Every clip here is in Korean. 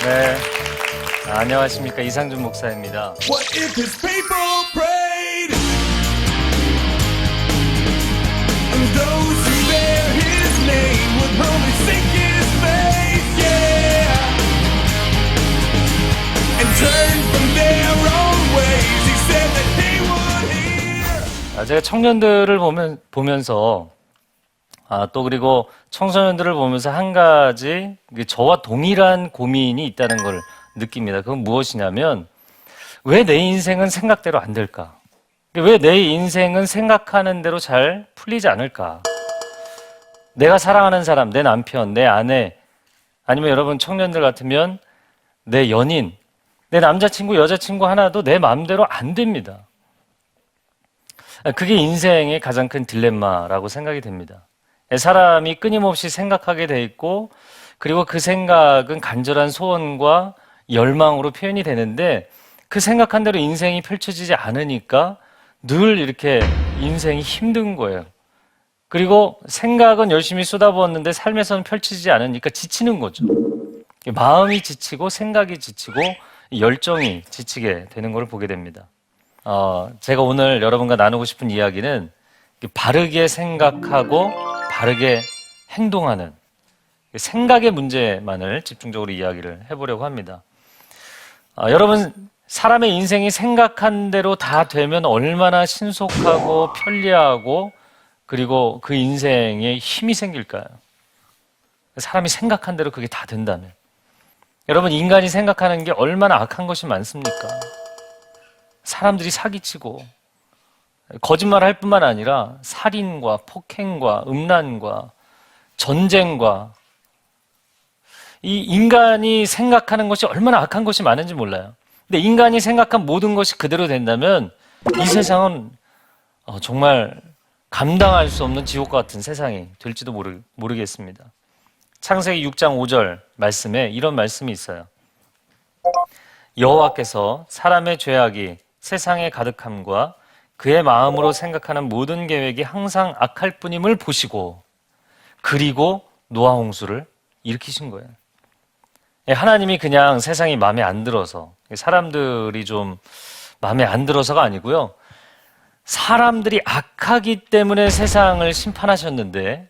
네, 안녕하십니까, 이상준 목사입니다. What if his people prayed? And those who bear his name would humbly seek his face, yeah, and turn from their own ways. He said that he would hear. 제가 청년들을 보면서 또 그리고 청소년들을 보면서 한 가지 저와 동일한 고민이 있다는 걸 느낍니다. 그건 무엇이냐면, 왜 내 인생은 생각대로 안 될까? 왜 내 인생은 생각하는 대로 잘 풀리지 않을까? 내가 사랑하는 사람, 내 남편, 내 아내, 아니면 여러분 청년들 같으면 내 연인, 내 남자친구, 여자친구 하나도 내 마음대로 안 됩니다. 그게 인생의 가장 큰 딜레마라고 생각이 됩니다. 사람이 끊임없이 생각하게 돼 있고, 그리고 그 생각은 간절한 소원과 열망으로 표현이 되는데, 그 생각한 대로 인생이 펼쳐지지 않으니까 늘 이렇게 인생이 힘든 거예요. 그리고 생각은 열심히 쏟아부었는데 삶에서는 펼치지 않으니까 지치는 거죠. 마음이 지치고 생각이 지치고 열정이 지치게 되는 걸 보게 됩니다. 제가 오늘 여러분과 나누고 싶은 이야기는 바르게 생각하고 바르게 행동하는 생각의 문제만을 집중적으로 이야기를 해보려고 합니다. 여러분, 사람의 인생이 생각한 대로 다 되면 얼마나 신속하고 편리하고 그리고 그 인생에 힘이 생길까요? 사람이 생각한 대로 그게 다 된다면. 여러분, 인간이 생각하는 게 얼마나 악한 것이 많습니까? 사람들이 사기치고 거짓말할 뿐만 아니라 살인과 폭행과 음란과 전쟁과, 이 인간이 생각하는 것이 얼마나 악한 것이 많은지 몰라요. 근데 인간이 생각한 모든 것이 그대로 된다면 이 세상은 정말 감당할 수 없는 지옥과 같은 세상이 될지도 모르겠습니다. 창세기 6장 5절 말씀에 이런 말씀이 있어요. 여호와께서 사람의 죄악이 세상에 가득함과 그의 마음으로 생각하는 모든 계획이 항상 악할 뿐임을 보시고, 그리고 노아 홍수를 일으키신 거예요. 하나님이 그냥 세상이 마음에 안 들어서, 사람들이 좀 마음에 안 들어서가 아니고요, 사람들이 악하기 때문에 세상을 심판하셨는데,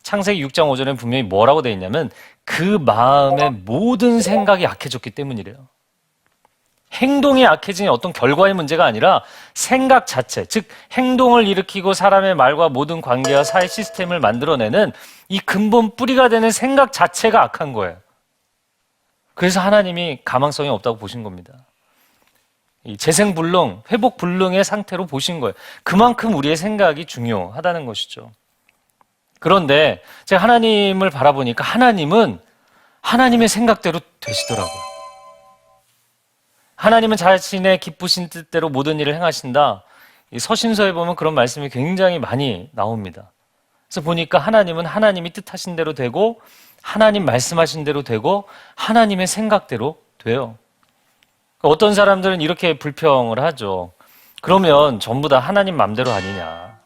창세기 6장 5절에는 분명히 뭐라고 되어 있냐면 그 마음의 모든 생각이 악해졌기 때문이래요. 행동이 악해진 어떤 결과의 문제가 아니라 생각 자체, 즉 행동을 일으키고 사람의 말과 모든 관계와 사회 시스템을 만들어내는 이 근본 뿌리가 되는 생각 자체가 악한 거예요. 그래서 하나님이 가망성이 없다고 보신 겁니다. 이 재생불능, 회복불능의 상태로 보신 거예요. 그만큼 우리의 생각이 중요하다는 것이죠. 그런데 제가 하나님을 바라보니까 하나님은 하나님의 생각대로 되시더라고요. 하나님은 자신의 기쁘신 뜻대로 모든 일을 행하신다. 이 서신서에 보면 그런 말씀이 굉장히 많이 나옵니다. 그래서 보니까 하나님은 하나님이 뜻하신 대로 되고, 하나님 말씀하신 대로 되고, 하나님의 생각대로 돼요. 어떤 사람들은 이렇게 불평을 하죠. 그러면 전부 다 하나님 맘대로 아니냐.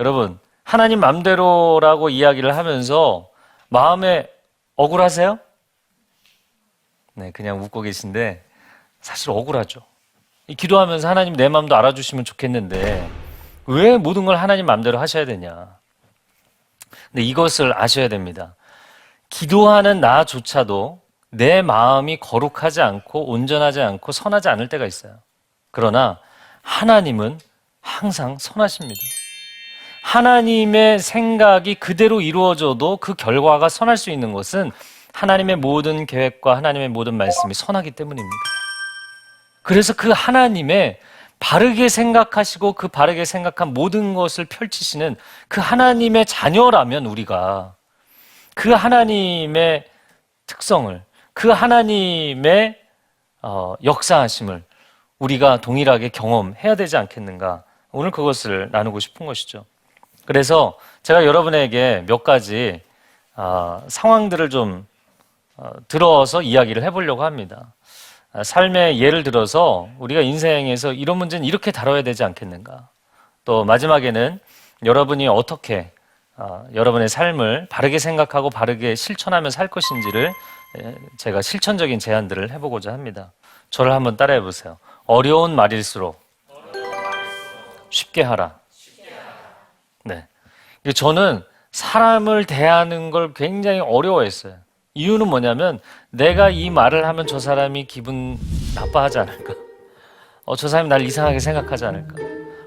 여러분, 하나님 맘대로라고 이야기를 하면서 마음에 억울하세요? 네, 그냥 웃고 계신데 사실 억울하죠. 기도하면서 하나님 내 마음도 알아주시면 좋겠는데 왜 모든 걸 하나님 맘대로 하셔야 되냐. 근데 이것을 아셔야 됩니다. 기도하는 나조차도 내 마음이 거룩하지 않고 온전하지 않고 선하지 않을 때가 있어요. 그러나 하나님은 항상 선하십니다. 하나님의 생각이 그대로 이루어져도 그 결과가 선할 수 있는 것은 하나님의 모든 계획과 하나님의 모든 말씀이 선하기 때문입니다. 그래서 그 하나님의 바르게 생각하시고 그 바르게 생각한 모든 것을 펼치시는 그 하나님의 자녀라면 우리가 그 하나님의 특성을, 그 하나님의 역사하심을 우리가 동일하게 경험해야 되지 않겠는가. 오늘 그것을 나누고 싶은 것이죠. 그래서 제가 여러분에게 몇 가지 상황들을 좀 들어서 이야기를 해보려고 합니다. 삶의 예를 들어서 우리가 인생에서 이런 문제는 이렇게 다뤄야 되지 않겠는가. 또 마지막에는 여러분이 어떻게 여러분의 삶을 바르게 생각하고 바르게 실천하며 살 것인지를 제가 실천적인 제안들을 해보고자 합니다. 저를 한번 따라해 보세요. 어려운 말일수록 쉽게 하라. 네. 저는 사람을 대하는 걸 굉장히 어려워했어요. 이유는 뭐냐면 내가 이 말을 하면 저 사람이 기분 나빠하지 않을까? 저 사람이 날 이상하게 생각하지 않을까?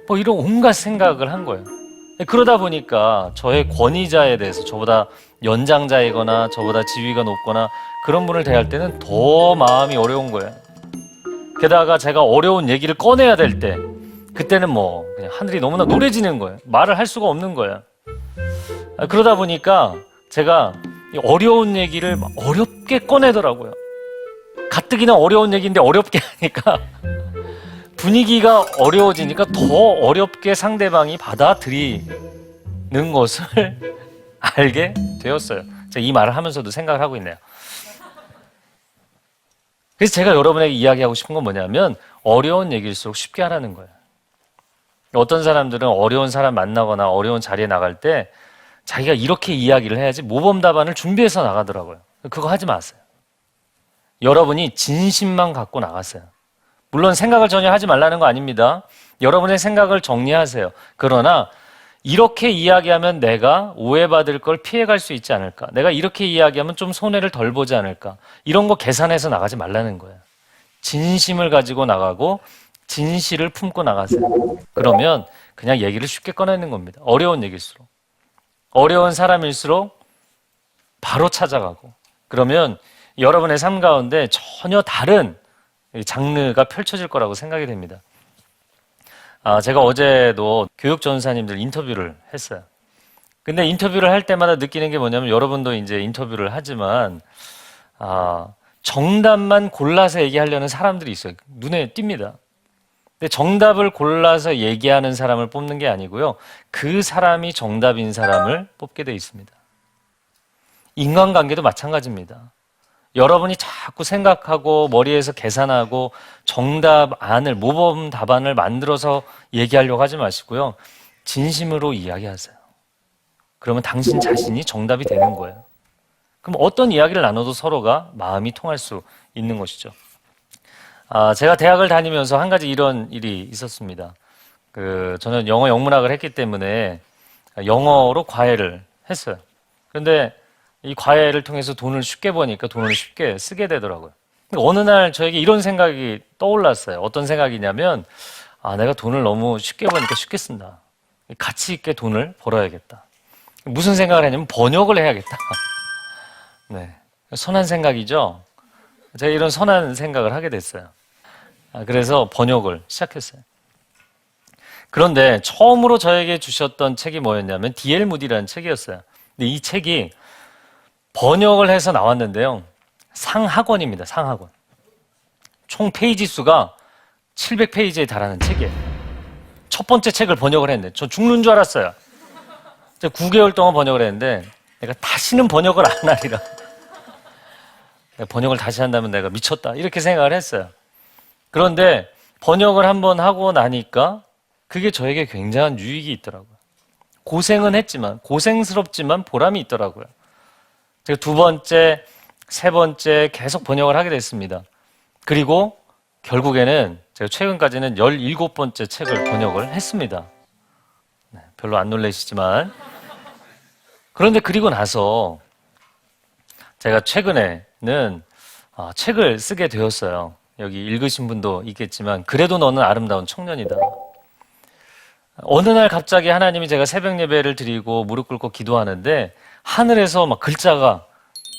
뭐 이런 온갖 생각을 한 거예요. 그러다 보니까 저의 권위자에 대해서 저보다 연장자이거나 저보다 지위가 높거나 그런 분을 대할 때는 더 마음이 어려운 거예요. 게다가 제가 어려운 얘기를 꺼내야 될 때 그때는 뭐 그냥 하늘이 너무나 노래지는 거예요. 말을 할 수가 없는 거예요. 그러다 보니까 제가 어려운 얘기를 막 어렵게 꺼내더라고요. 가뜩이나 어려운 얘기인데 어렵게 하니까 분위기가 어려워지니까 더 어렵게 상대방이 받아들이는 것을 알게 되었어요. 제가 이 말을 하면서도 생각을 하고 있네요. 그래서 제가 여러분에게 이야기하고 싶은 건 뭐냐면 어려운 얘기일수록 쉽게 하라는 거예요. 어떤 사람들은 어려운 사람 만나거나 어려운 자리에 나갈 때 자기가 이렇게 이야기를 해야지 모범 답안을 준비해서 나가더라고요. 그거 하지 마세요. 여러분이 진심만 갖고 나가세요. 물론 생각을 전혀 하지 말라는 거 아닙니다. 여러분의 생각을 정리하세요. 그러나 이렇게 이야기하면 내가 오해받을 걸 피해갈 수 있지 않을까? 내가 이렇게 이야기하면 좀 손해를 덜 보지 않을까? 이런 거 계산해서 나가지 말라는 거예요. 진심을 가지고 나가고 진실을 품고 나가세요. 그러면 그냥 얘기를 쉽게 꺼내는 겁니다. 어려운 얘기일수록. 어려운 사람일수록 바로 찾아가고 그러면 여러분의 삶 가운데 전혀 다른 장르가 펼쳐질 거라고 생각이 됩니다. 제가 어제도 교육 전사님들 인터뷰를 했어요. 근데 인터뷰를 할 때마다 느끼는 게 뭐냐면 여러분도 이제 인터뷰를 하지만 정답만 골라서 얘기하려는 사람들이 있어요. 눈에 띕니다. 근데 정답을 골라서 얘기하는 사람을 뽑는 게 아니고요. 그 사람이 정답인 사람을 뽑게 돼 있습니다. 인간관계도 마찬가지입니다. 여러분이 자꾸 생각하고 머리에서 계산하고 정답안을, 모범 답안을 만들어서 얘기하려고 하지 마시고요. 진심으로 이야기하세요. 그러면 당신 자신이 정답이 되는 거예요. 그럼 어떤 이야기를 나눠도 서로가 마음이 통할 수 있는 것이죠. 제가 대학을 다니면서 한 가지 이런 일이 있었습니다. 저는 영어 영문학을 했기 때문에 영어로 과외를 했어요. 그런데 이 과외를 통해서 돈을 쉽게 버니까 돈을 쉽게 쓰게 되더라고요. 어느 날 저에게 이런 생각이 떠올랐어요. 어떤 생각이냐면, 내가 돈을 너무 쉽게 버니까 쉽게 쓴다. 가치 있게 돈을 벌어야겠다. 무슨 생각을 했냐면 번역을 해야겠다. 네, 선한 생각이죠. 제가 이런 선한 생각을 하게 됐어요. 그래서 번역을 시작했어요. 그런데 처음으로 저에게 주셨던 책이 뭐였냐면 D.L. 무디라는 책이었어요. 근데 이 책이 번역을 해서 나왔는데요. 상하권입니다. 상하권. 총 페이지 수가 700페이지에 달하는 책이에요. 첫 번째 책을 번역을 했는데 저 죽는 줄 알았어요. 9개월 동안 번역을 했는데 내가 다시는 번역을 안 하리라. 내가 번역을 다시 한다면 내가 미쳤다. 이렇게 생각을 했어요. 그런데 번역을 한번 하고 나니까 그게 저에게 굉장한 유익이 있더라고요. 고생은 했지만, 고생스럽지만 보람이 있더라고요. 제가 두 번째, 세 번째 계속 번역을 하게 됐습니다. 그리고 결국에는 제가 최근까지는 17번째 책을 번역을 했습니다. 네, 별로 안 놀라시지만. 그런데 그리고 나서 제가 최근에는 책을 쓰게 되었어요. 여기 읽으신 분도 있겠지만 그래도 너는 아름다운 청년이다. 어느 날 갑자기 하나님이 제가 새벽 예배를 드리고 무릎 꿇고 기도하는데 하늘에서 막 글자가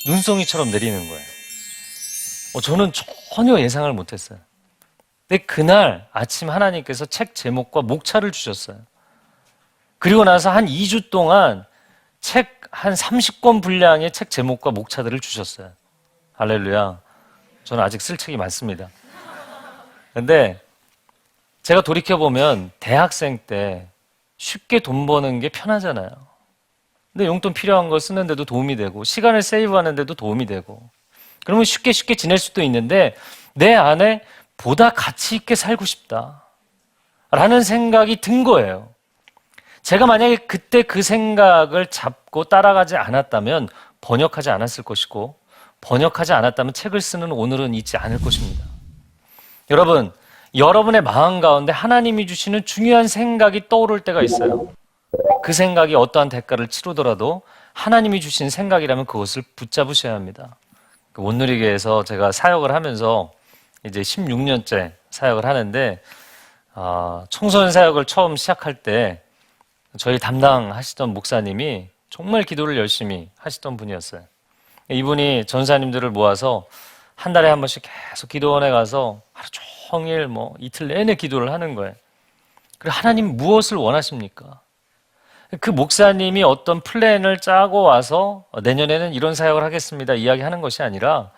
눈송이처럼 내리는 거예요. 저는 전혀 예상을 못했어요. 근데 그날 아침 하나님께서 책 제목과 목차를 주셨어요. 그리고 나서 한 2주 동안 책 한 30권 분량의 책 제목과 목차들을 주셨어요. 할렐루야. 저는 아직 쓸 책이 많습니다. 근데 제가 돌이켜보면 대학생 때 쉽게 돈 버는 게 편하잖아요. 근데 용돈 필요한 거 쓰는데도 도움이 되고 시간을 세이브하는데도 도움이 되고 그러면 쉽게 지낼 수도 있는데 내 안에 보다 가치 있게 살고 싶다 라는 생각이 든 거예요. 제가 만약에 그때 그 생각을 잡고 따라가지 않았다면 번역하지 않았을 것이고 번역하지 않았다면 책을 쓰는 오늘은 있지 않을 것입니다. 여러분, 여러분의 마음 가운데 하나님이 주시는 중요한 생각이 떠오를 때가 있어요. 그 생각이 어떠한 대가를 치르더라도 하나님이 주신 생각이라면 그것을 붙잡으셔야 합니다. 온누리교회에서 제가 사역을 하면서 이제 16년째 사역을 하는데 청소년 사역을 처음 시작할 때 저희 담당하시던 목사님이 정말 기도를 열심히 하시던 분이었어요. 이분이 전사님들을 모아서 한 달에 한 번씩 계속 기도원에 가서 하루 종일 이틀 내내 기도를 하는 거예요. 그리고 하나님 무엇을 원하십니까? 그 목사님이 어떤 플랜을 짜고 와서 내년에는 이런 사역을 하겠습니다 이야기하는 것이 아니라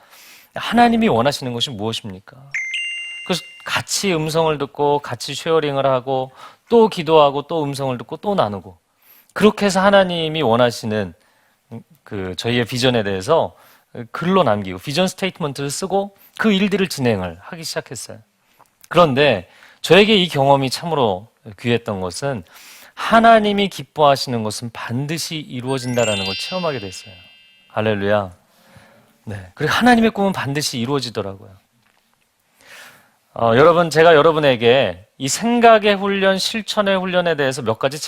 하나님이 원하시는 것이 무엇입니까? 그래서 같이 음성을 듣고 같이 쉐어링을 하고 또 기도하고 또 음성을 듣고 또 나누고 그렇게 해서 하나님이 원하시는 저희의 비전에 대해서 글로 남기고 비전 스테이트먼트를 쓰고 그 일들을 진행을 하기 시작했어요. 그런데 저에게 이 경험이 참으로 귀했던 것은 하나님이 기뻐하시는 것은 반드시 이루어진다라는 걸 체험하게 됐어요. 할렐루야. 네. 그리고 하나님의 꿈은 반드시 이루어지더라고요. 여러분, 제가 여러분에게 이 생각의 훈련, 실천의 훈련에 대해서 몇 가지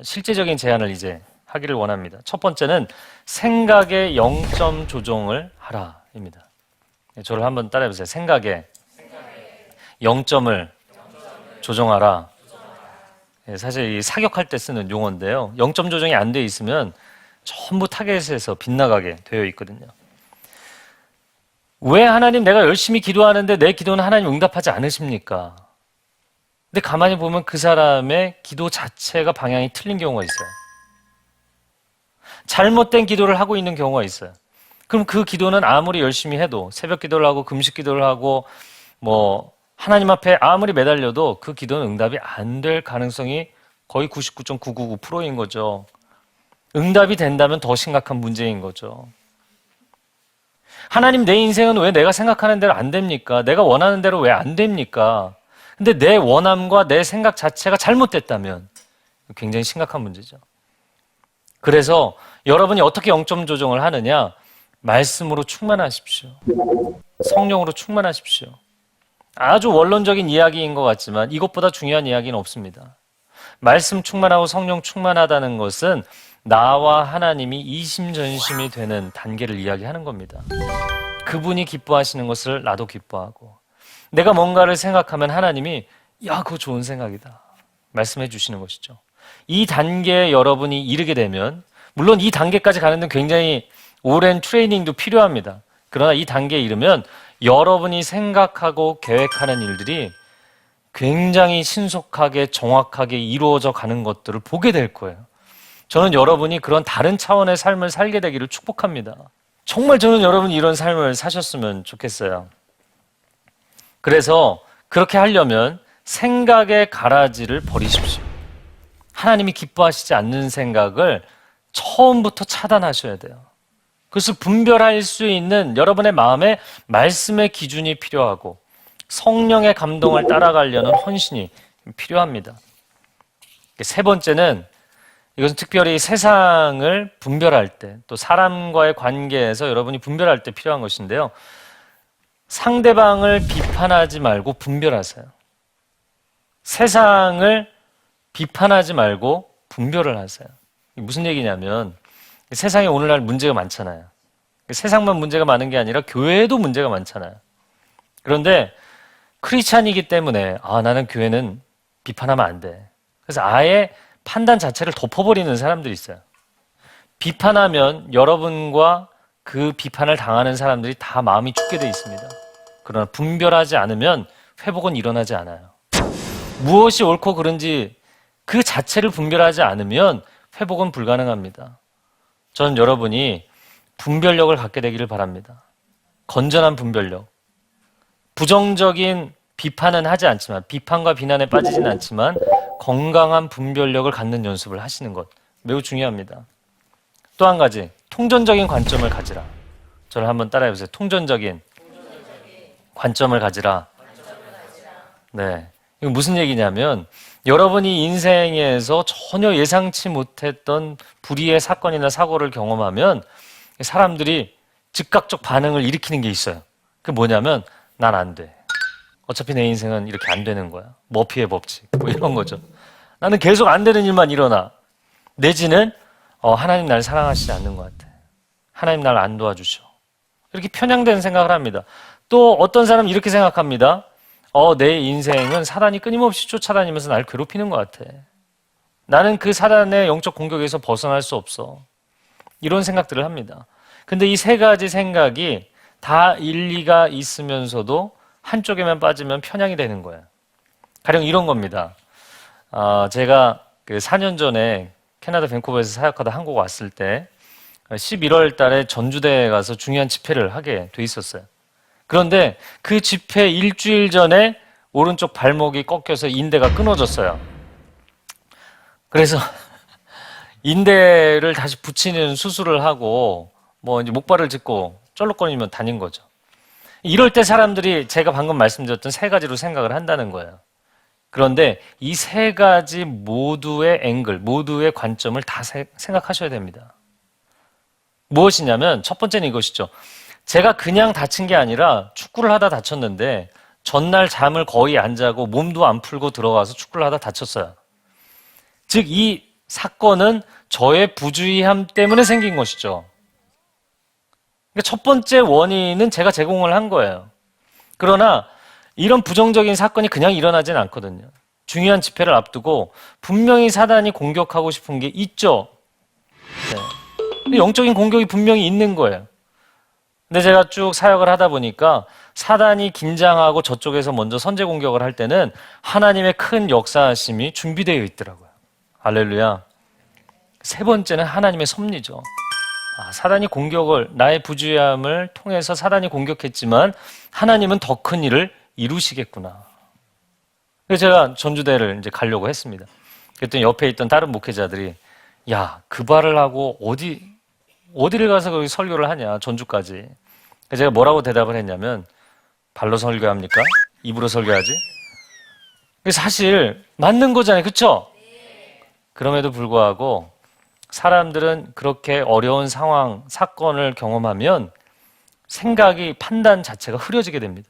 실제적인 제안을 이제 하기를 원합니다. 첫 번째는 생각의 0점 조정을 하라입니다. 저를 한번 따라해보세요. 생각의 0점을 조정하라. 사실 이 사격할 때 쓰는 용어인데요. 0점 조정이 안 돼 있으면 전부 타겟에서 빗나가게 되어 있거든요. 왜 하나님 내가 열심히 기도하는데 내 기도는 하나님 응답하지 않으십니까? 근데 가만히 보면 그 사람의 기도 자체가 방향이 틀린 경우가 있어요. 잘못된 기도를 하고 있는 경우가 있어요. 그럼 그 기도는 아무리 열심히 해도 새벽 기도를 하고 금식 기도를 하고 하나님 앞에 아무리 매달려도 그 기도는 응답이 안 될 가능성이 거의 99.999%인 거죠. 응답이 된다면 더 심각한 문제인 거죠. 하나님, 내 인생은 왜 내가 생각하는 대로 안 됩니까? 내가 원하는 대로 왜 안 됩니까? 근데 내 원함과 내 생각 자체가 잘못됐다면 굉장히 심각한 문제죠. 그래서 여러분이 어떻게 0점 조정을 하느냐? 말씀으로 충만하십시오. 성령으로 충만하십시오. 아주 원론적인 이야기인 것 같지만 이것보다 중요한 이야기는 없습니다. 말씀 충만하고 성령 충만하다는 것은 나와 하나님이 이심전심이 되는 단계를 이야기하는 겁니다. 그분이 기뻐하시는 것을 나도 기뻐하고 내가 뭔가를 생각하면 하나님이 야, 그거 좋은 생각이다 말씀해 주시는 것이죠. 이 단계에 여러분이 이르게 되면 물론 이 단계까지 가는 데는 굉장히 오랜 트레이닝도 필요합니다. 그러나 이 단계에 이르면 여러분이 생각하고 계획하는 일들이 굉장히 신속하게 정확하게 이루어져 가는 것들을 보게 될 거예요. 저는 여러분이 그런 다른 차원의 삶을 살게 되기를 축복합니다. 정말 저는 여러분이 이런 삶을 사셨으면 좋겠어요. 그래서 그렇게 하려면 생각의 가라지를 버리십시오. 하나님이 기뻐하시지 않는 생각을 처음부터 차단하셔야 돼요. 그것을 분별할 수 있는 여러분의 마음에 말씀의 기준이 필요하고 성령의 감동을 따라가려는 헌신이 필요합니다. 세 번째는 이것은 특별히 세상을 분별할 때 또 사람과의 관계에서 여러분이 분별할 때 필요한 것인데요. 상대방을 비판하지 말고 분별하세요. 세상을 비판하지 말고 분별을 하세요. 무슨 얘기냐면 세상에 오늘날 문제가 많잖아요. 세상만 문제가 많은 게 아니라 교회에도 문제가 많잖아요. 그런데 크리스찬이기 때문에 나는 교회는 비판하면 안 돼. 그래서 아예 판단 자체를 덮어버리는 사람들이 있어요. 비판하면 여러분과 그 비판을 당하는 사람들이 다 마음이 죽게 돼 있습니다. 그러나 분별하지 않으면 회복은 일어나지 않아요. 무엇이 옳고 그른지 그 자체를 분별하지 않으면 회복은 불가능합니다. 저는 여러분이 분별력을 갖게 되기를 바랍니다. 건전한 분별력. 부정적인 비판은 하지 않지만, 비판과 비난에 빠지진 않지만 건강한 분별력을 갖는 연습을 하시는 것 매우 중요합니다. 또 한 가지, 통전적인 관점을 가지라. 저를 한번 따라해보세요. 통전적인 관점을 가지라. 네, 이거 무슨 얘기냐면 여러분이 인생에서 전혀 예상치 못했던 불의의 사건이나 사고를 경험하면 사람들이 즉각적 반응을 일으키는 게 있어요. 그게 뭐냐면 난 안 돼. 어차피 내 인생은 이렇게 안 되는 거야. 머피의 법칙 뭐 이런 거죠. 나는 계속 안 되는 일만 일어나. 내지는 하나님 날 사랑하시지 않는 것 같아. 하나님 날 안 도와주셔. 이렇게 편향된 생각을 합니다. 또 어떤 사람은 이렇게 생각합니다. 내 인생은 사단이 끊임없이 쫓아다니면서 날 괴롭히는 것 같아. 나는 그 사단의 영적 공격에서 벗어날 수 없어. 이런 생각들을 합니다. 근데 이 세 가지 생각이 다 일리가 있으면서도 한쪽에만 빠지면 편향이 되는 거예요. 가령 이런 겁니다. 제가 그 4년 전에 캐나다 밴쿠버에서 사역하다 한국 왔을 때 11월 달에 전주대에 가서 중요한 집회를 하게 돼 있었어요. 그런데 그 집회 일주일 전에 오른쪽 발목이 꺾여서 인대가 끊어졌어요. 그래서 인대를 다시 붙이는 수술을 하고 뭐 이제 목발을 짚고 쩔룩거리면 다닌 거죠. 이럴 때 사람들이 제가 방금 말씀드렸던 세 가지로 생각을 한다는 거예요. 그런데 이 세 가지 모두의 앵글, 모두의 관점을 다 생각하셔야 됩니다. 무엇이냐면 첫 번째는 이것이죠. 제가 그냥 다친 게 아니라 축구를 하다 다쳤는데 전날 잠을 거의 안 자고 몸도 안 풀고 들어가서 축구를 하다 다쳤어요. 즉 이 사건은 저의 부주의함 때문에 생긴 것이죠. 그러니까 첫 번째 원인은 제가 제공을 한 거예요. 그러나 이런 부정적인 사건이 그냥 일어나진 않거든요. 중요한 집회를 앞두고 분명히 사단이 공격하고 싶은 게 있죠. 네. 영적인 공격이 분명히 있는 거예요. 근데 제가 쭉 사역을 하다 보니까 사단이 긴장하고 저쪽에서 먼저 선제 공격을 할 때는 하나님의 큰 역사하심이 준비되어 있더라고요. 할렐루야. 세 번째는 하나님의 섭리죠. 사단이 공격을, 나의 부주의함을 통해서 사단이 공격했지만 하나님은 더 큰 일을 이루시겠구나. 그래서 제가 전주대를 이제 가려고 했습니다. 그랬더니 옆에 있던 다른 목회자들이 야, 그 발을 하고 어디를 가서 거기 설교를 하냐, 전주까지. 그래서 제가 뭐라고 대답을 했냐면 발로 설교합니까? 입으로 설교하지? 사실 맞는 거잖아요. 그렇죠? 그럼에도 불구하고 사람들은 그렇게 어려운 상황, 사건을 경험하면 생각이, 판단 자체가 흐려지게 됩니다.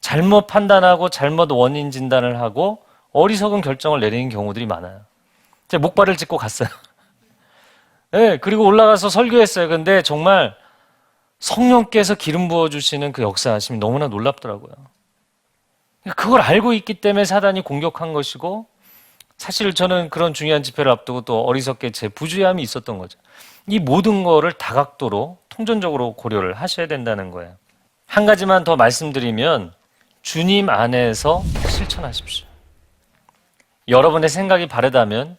잘못 판단하고 잘못 원인 진단을 하고 어리석은 결정을 내리는 경우들이 많아요. 제가 목발을 짚고 갔어요. 네, 그리고 올라가서 설교했어요. 근데 정말 성령께서 기름 부어주시는 그 역사하심이 너무나 놀랍더라고요. 그걸 알고 있기 때문에 사단이 공격한 것이고, 사실 저는 그런 중요한 집회를 앞두고 또 어리석게 제 부주의함이 있었던 거죠. 이 모든 거를 다각도로 통전적으로 고려를 하셔야 된다는 거예요. 한 가지만 더 말씀드리면 주님 안에서 실천하십시오. 여러분의 생각이 바르다면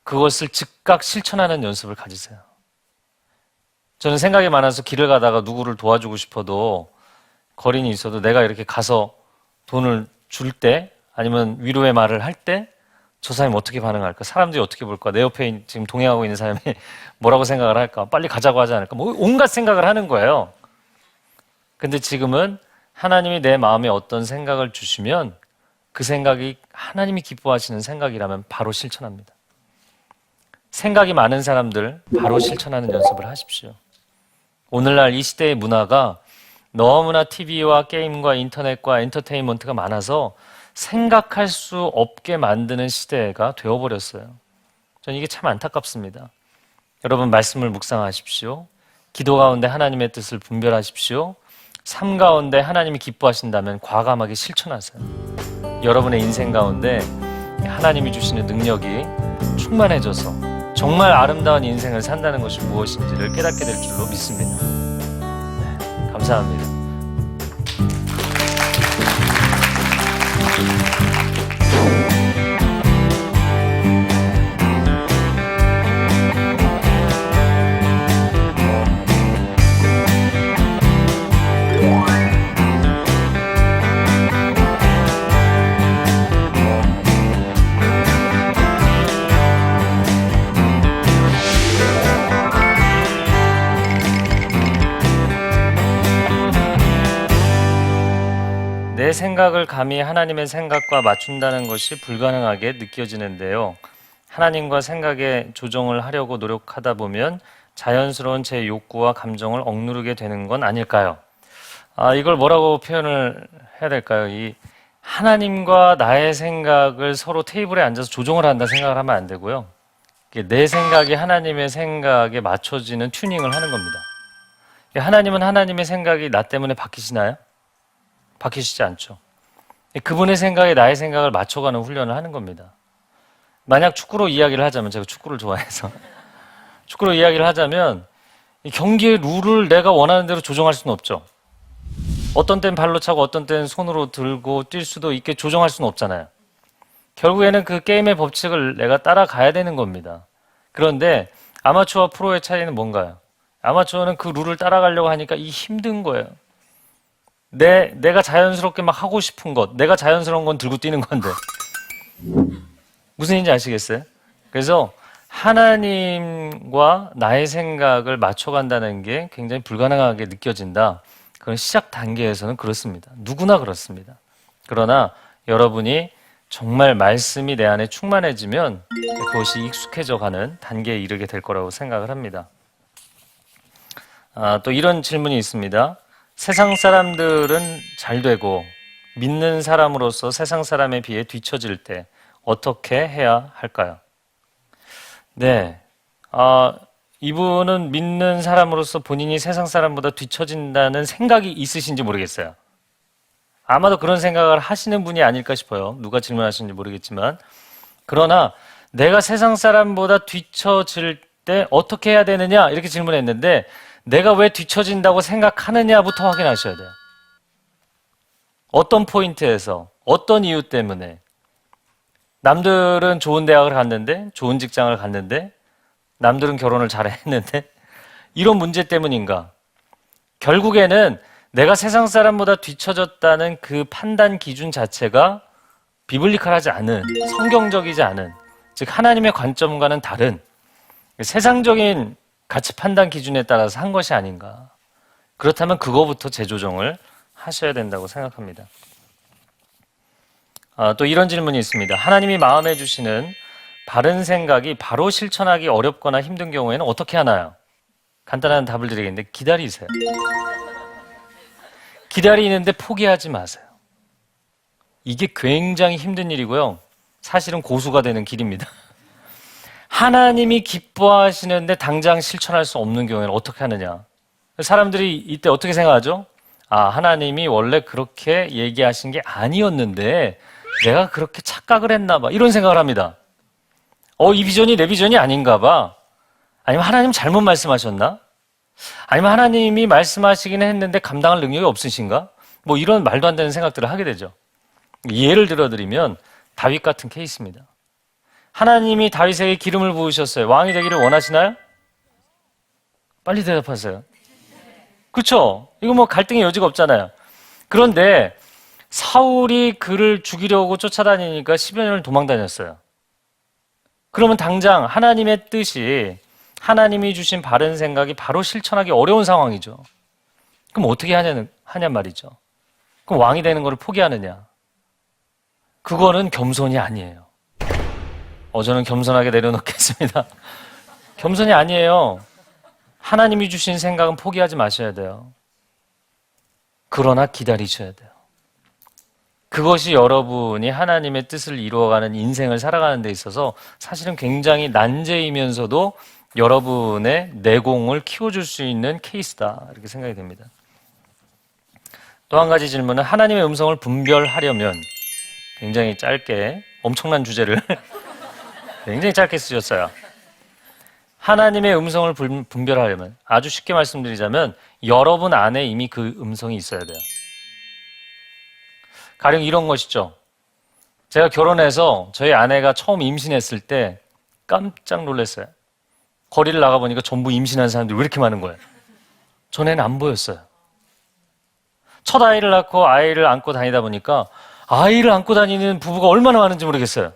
그것을 즉각 실천하는 연습을 가지세요. 저는 생각이 많아서 길을 가다가 누구를 도와주고 싶어도 거린이 있어도 내가 이렇게 가서 돈을 줄 때 아니면 위로의 말을 할 때 저 사람이 어떻게 반응할까? 사람들이 어떻게 볼까? 내 옆에 지금 동행하고 있는 사람이 뭐라고 생각을 할까? 빨리 가자고 하지 않을까? 뭐 온갖 생각을 하는 거예요. 근데 지금은 하나님이 내 마음에 어떤 생각을 주시면 그 생각이 하나님이 기뻐하시는 생각이라면 바로 실천합니다. 생각이 많은 사람들 바로 실천하는 연습을 하십시오. 오늘날 이 시대의 문화가 너무나 TV와 게임과 인터넷과 엔터테인먼트가 많아서 생각할 수 없게 만드는 시대가 되어버렸어요. 저는 이게 참 안타깝습니다. 여러분 말씀을 묵상하십시오. 기도 가운데 하나님의 뜻을 분별하십시오. 삶 가운데 하나님이 기뻐하신다면 과감하게 실천하세요. 여러분의 인생 가운데 하나님이 주시는 능력이 충만해져서 정말 아름다운 인생을 산다는 것이 무엇인지를 깨닫게 될 줄로 믿습니다. 네, 감사합니다. 내 생각을 감히 하나님의 생각과 맞춘다는 것이 불가능하게 느껴지는데요. 하나님과 생각에 조정을 하려고 노력하다 보면 자연스러운 제 욕구와 감정을 억누르게 되는 건 아닐까요? 이걸 뭐라고 표현을 해야 될까요? 이 하나님과 나의 생각을 서로 테이블에 앉아서 조정을 한다 생각을 하면 안 되고요. 내 생각이 하나님의 생각에 맞춰지는 튜닝을 하는 겁니다. 하나님은 하나님의 생각이 나 때문에 바뀌시나요? 바뀌시지 않죠. 그분의 생각에 나의 생각을 맞춰가는 훈련을 하는 겁니다. 만약 축구로 이야기를 하자면, 제가 축구를 좋아해서 축구로 이야기를 하자면 이 경기의 룰을 내가 원하는 대로 조정할 수는 없죠. 어떤 때는 발로 차고 어떤 때는 손으로 들고 뛸 수도 있게 조정할 수는 없잖아요. 결국에는 그 게임의 법칙을 내가 따라가야 되는 겁니다. 그런데 아마추어와 프로의 차이는 뭔가요? 아마추어는 그 룰을 따라가려고 하니까 이 힘든 거예요. 내가 자연스럽게 막 하고 싶은 것, 내가 자연스러운 건 들고 뛰는 건데. 무슨 얘기인지 아시겠어요? 그래서 하나님과 나의 생각을 맞춰간다는 게 굉장히 불가능하게 느껴진다. 그런 시작 단계에서는 그렇습니다. 누구나 그렇습니다. 그러나 여러분이 정말 말씀이 내 안에 충만해지면 그것이 익숙해져 가는 단계에 이르게 될 거라고 생각을 합니다. 또 이런 질문이 있습니다. 세상 사람들은 잘 되고 믿는 사람으로서 세상 사람에 비해 뒤처질 때 어떻게 해야 할까요? 네. 이분은 믿는 사람으로서 본인이 세상 사람보다 뒤처진다는 생각이 있으신지 모르겠어요. 아마도 그런 생각을 하시는 분이 아닐까 싶어요. 누가 질문하시는지 모르겠지만. 그러나 내가 세상 사람보다 뒤처질 때 어떻게 해야 되느냐 이렇게 질문했는데 내가 왜 뒤처진다고 생각하느냐부터 확인하셔야 돼요. 어떤 포인트에서, 어떤 이유 때문에. 남들은 좋은 대학을 갔는데, 좋은 직장을 갔는데, 남들은 결혼을 잘했는데, 이런 문제 때문인가? 결국에는 내가 세상 사람보다 뒤처졌다는 그 판단 기준 자체가 비블리컬하지 않은, 성경적이지 않은, 즉 하나님의 관점과는 다른 세상적인 가치 판단 기준에 따라서 한 것이 아닌가. 그렇다면 그거부터 재조정을 하셔야 된다고 생각합니다. 또 이런 질문이 있습니다. 하나님이 마음에 주시는 바른 생각이 바로 실천하기 어렵거나 힘든 경우에는 어떻게 하나요? 간단한 답을 드리겠는데 기다리세요. 기다리는데 포기하지 마세요. 이게 굉장히 힘든 일이고요. 사실은 고수가 되는 길입니다. 하나님이 기뻐하시는데 당장 실천할 수 없는 경우에는 어떻게 하느냐? 사람들이 이때 어떻게 생각하죠? 하나님이 원래 그렇게 얘기하신 게 아니었는데 내가 그렇게 착각을 했나 봐. 이런 생각을 합니다. 이 비전이 내 비전이 아닌가 봐. 아니면 하나님 잘못 말씀하셨나? 아니면 하나님이 말씀하시긴 했는데 감당할 능력이 없으신가? 뭐 이런 말도 안 되는 생각들을 하게 되죠. 예를 들어드리면 다윗 같은 케이스입니다. 하나님이 다윗에게 기름을 부으셨어요. 왕이 되기를 원하시나요? 빨리 대답하세요. 그렇죠? 이거 뭐 갈등의 여지가 없잖아요. 그런데 사울이 그를 죽이려고 쫓아다니니까 10여 년을 도망다녔어요. 그러면 당장 하나님의 뜻이, 하나님이 주신 바른 생각이 바로 실천하기 어려운 상황이죠. 그럼 어떻게 하냔 말이죠. 그럼 왕이 되는 것을 포기하느냐? 그거는 겸손이 아니에요. 저는 겸손하게 내려놓겠습니다. 겸손이 아니에요. 하나님이 주신 생각은 포기하지 마셔야 돼요. 그러나 기다리셔야 돼요. 그것이 여러분이 하나님의 뜻을 이루어가는 인생을 살아가는 데 있어서 사실은 굉장히 난제이면서도 여러분의 내공을 키워줄 수 있는 케이스다. 이렇게 생각이 됩니다. 또 한 가지 질문은 하나님의 음성을 분별하려면, 굉장히 짧게 엄청난 주제를 굉장히 짧게 쓰셨어요. 하나님의 음성을 분별하려면, 아주 쉽게 말씀드리자면 여러분 안에 이미 그 음성이 있어야 돼요. 가령 이런 것이죠. 제가 결혼해서 저희 아내가 처음 임신했을 때 깜짝 놀랐어요. 거리를 나가보니까 전부 임신한 사람들이 왜 이렇게 많은 거예요? 전에는 안 보였어요. 첫 아이를 낳고 아이를 안고 다니다 보니까 아이를 안고 다니는 부부가 얼마나 많은지 모르겠어요.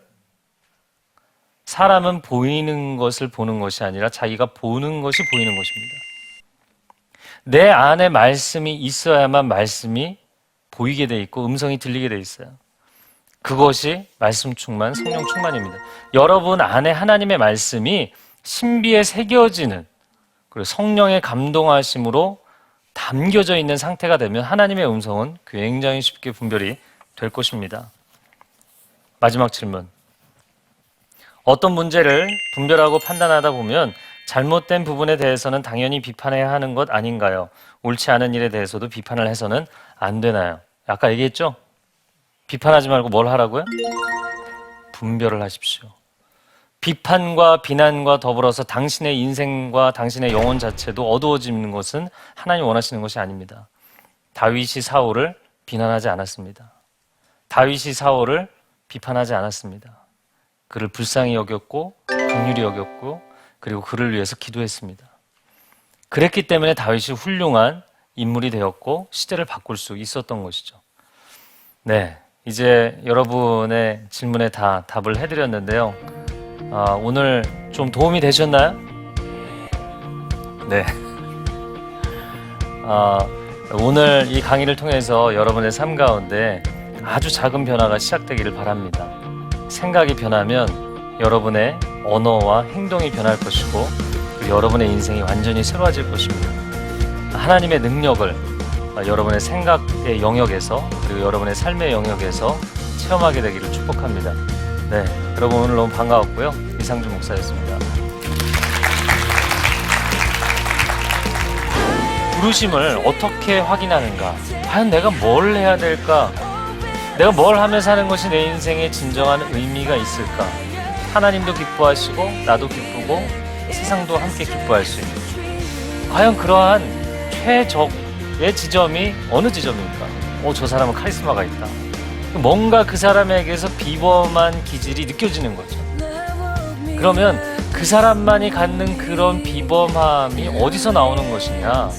사람은 보이는 것을 보는 것이 아니라 자기가 보는 것이 보이는 것입니다. 내 안에 말씀이 있어야만 말씀이 보이게 돼 있고 음성이 들리게 돼 있어요. 그것이 말씀 충만, 성령 충만입니다. 여러분 안에 하나님의 말씀이 신비에 새겨지는, 그리고 성령의 감동하심으로 담겨져 있는 상태가 되면 하나님의 음성은 굉장히 쉽게 분별이 될 것입니다. 마지막 질문. 어떤 문제를 분별하고 판단하다 보면 잘못된 부분에 대해서는 당연히 비판해야 하는 것 아닌가요? 옳지 않은 일에 대해서도 비판을 해서는 안 되나요? 아까 얘기했죠? 비판하지 말고 뭘 하라고요? 분별을 하십시오. 비판과 비난과 더불어서 당신의 인생과 당신의 영혼 자체도 어두워지는 것은 하나님 원하시는 것이 아닙니다. 다윗이 사울을 비난하지 않았습니다. 다윗이 사울을 비판하지 않았습니다. 그를 불쌍히 여겼고 긍휼히 여겼고 그리고 그를 위해서 기도했습니다. 그랬기 때문에 다윗이 훌륭한 인물이 되었고 시대를 바꿀 수 있었던 것이죠. 네, 이제 여러분의 질문에 다 답을 해드렸는데요. 오늘 좀 도움이 되셨나요? 네. 오늘 이 강의를 통해서 여러분의 삶 가운데 아주 작은 변화가 시작되기를 바랍니다. 생각이 변하면 여러분의 언어와 행동이 변할 것이고 여러분의 인생이 완전히 새로워질 것입니다. 하나님의 능력을 여러분의 생각의 영역에서 그리고 여러분의 삶의 영역에서 체험하게 되기를 축복합니다. 네, 여러분 오늘 너무 반가웠고요. 이상준 목사였습니다. 부르심을 어떻게 확인하는가? 과연 내가 뭘 해야 될까? 내가 뭘 하며 사는 것이 내 인생에 진정한 의미가 있을까? 하나님도 기뻐하시고 나도 기쁘고 세상도 함께 기뻐할 수 있는, 과연 그러한 최적의 지점이 어느 지점입니까? 저 사람은 카리스마가 있다. 뭔가 그 사람에게서 비범한 기질이 느껴지는 거죠. 그러면 그 사람만이 갖는 그런 비범함이 어디서 나오는 것이냐?